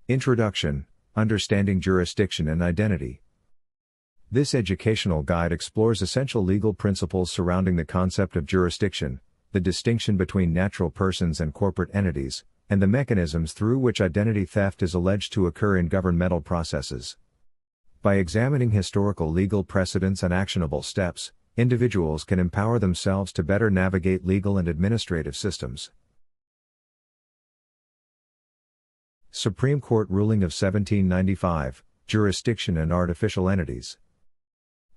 Introduction, Understanding Jurisdiction and Identity. This educational guide explores essential legal principles surrounding the concept of jurisdiction, the distinction between natural persons and corporate entities, and the mechanisms through which identity theft is alleged to occur in governmental processes. By examining historical legal precedents and actionable steps, individuals can empower themselves to better navigate legal and administrative systems. Supreme Court ruling of 1795, Jurisdiction and Artificial Entities.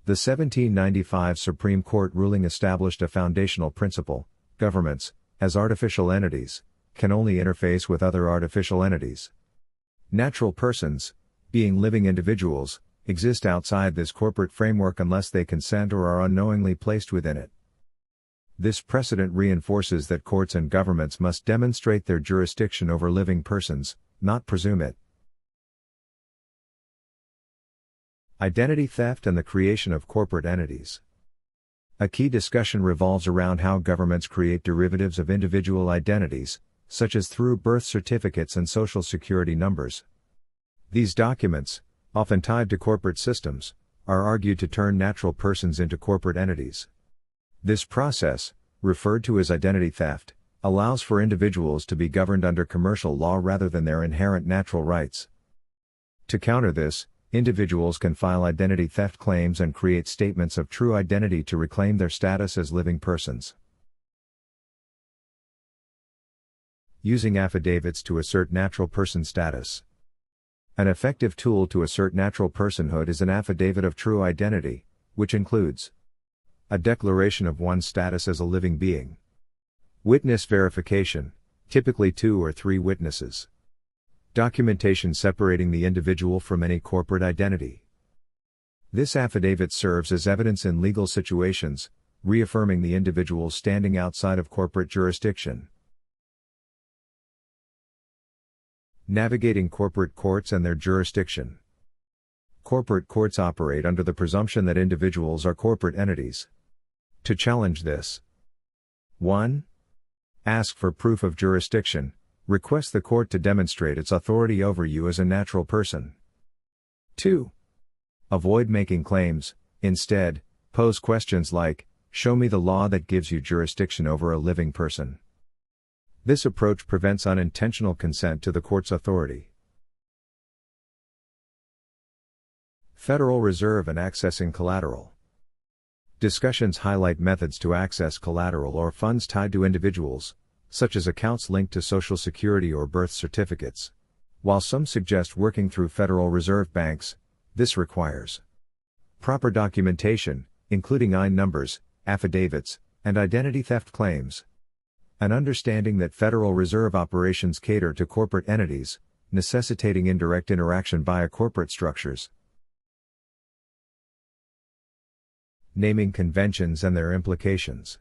The 1795 Supreme Court ruling established a foundational principle: governments, as artificial entities, can only interface with other artificial entities. Natural persons, being living individuals, exist outside this corporate framework unless they consent or are unknowingly placed within it. This precedent reinforces that courts and governments must demonstrate their jurisdiction over living persons, not presume it. Identity theft and the creation of corporate entities. A key discussion revolves around how governments create derivatives of individual identities, such as through birth certificates and social security numbers. These documents, often tied to corporate systems, are argued to turn natural persons into corporate entities. This process, referred to as identity theft, allows for individuals to be governed under commercial law rather than their inherent natural rights. To counter this, individuals can file identity theft claims and create statements of true identity to reclaim their status as living persons. Using affidavits to assert natural person status. An effective tool to assert natural personhood is an affidavit of true identity, which includes a declaration of one's status as a living being, witness verification, typically 2 or 3 witnesses, documentation separating the individual from any corporate identity. This affidavit serves as evidence in legal situations, reaffirming the individual's standing outside of corporate jurisdiction. Navigating corporate courts and their jurisdiction. Corporate courts operate under the presumption that individuals are corporate entities. To challenge this: 1. Ask for proof of jurisdiction. Request the court to demonstrate its authority over you as a natural person. 2. Avoid making claims. Instead, pose questions like, "Show me the law that gives you jurisdiction over a living person." This approach prevents unintentional consent to the court's authority. Federal Reserve and accessing collateral. Discussions highlight methods to access collateral or funds tied to individuals, such as accounts linked to Social Security or birth certificates. While some suggest working through Federal Reserve banks, this requires proper documentation, including IN numbers, affidavits, and identity theft claims. An understanding that Federal Reserve operations cater to corporate entities, necessitating indirect interaction via corporate structures. Naming conventions and their implications.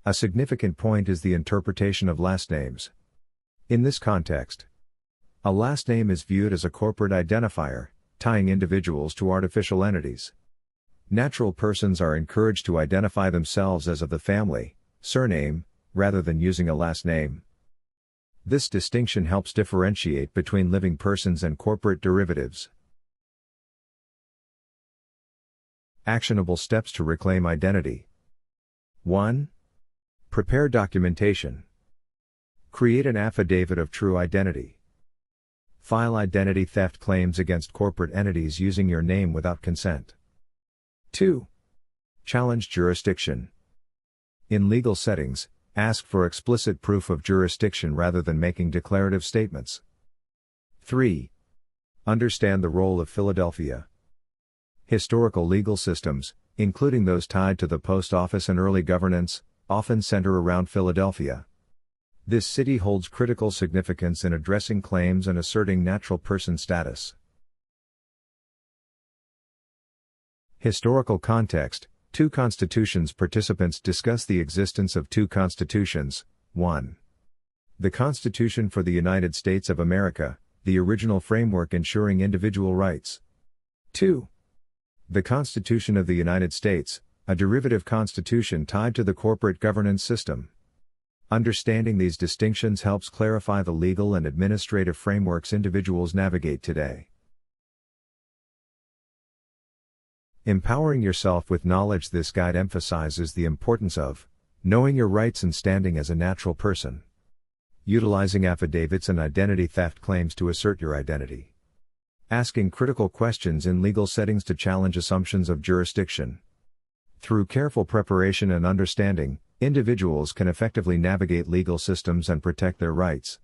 A significant point is the interpretation of last names. In this context, a last name is viewed as a corporate identifier, tying individuals to artificial entities. Natural persons are encouraged to identify themselves as of the family, surname, rather than using a last name. This distinction helps differentiate between living persons and corporate derivatives. Actionable steps to reclaim identity. 1. Prepare documentation. Create an affidavit of true identity. File identity theft claims against corporate entities using your name without consent. 2. Challenge jurisdiction. In legal settings, ask for explicit proof of jurisdiction rather than making declarative statements. 3. Understand the role of Philadelphia. Historical legal systems, including those tied to the post office and early governance, often center around Philadelphia. This city holds critical significance in addressing claims and asserting natural person status. Historical context. 2 constitutions. Participants discuss the existence of 2 constitutions. 1. The Constitution for the United States of America, the original framework ensuring individual rights. 2. The Constitution of the United States, a derivative constitution tied to the corporate governance system. Understanding these distinctions helps clarify the legal and administrative frameworks individuals navigate today. Empowering yourself with knowledge. This guide emphasizes the importance of knowing your rights and standing as a natural person. Utilizing affidavits and identity theft claims to assert your identity. Asking critical questions in legal settings to challenge assumptions of jurisdiction. Through careful preparation and understanding, individuals can effectively navigate legal systems and protect their rights.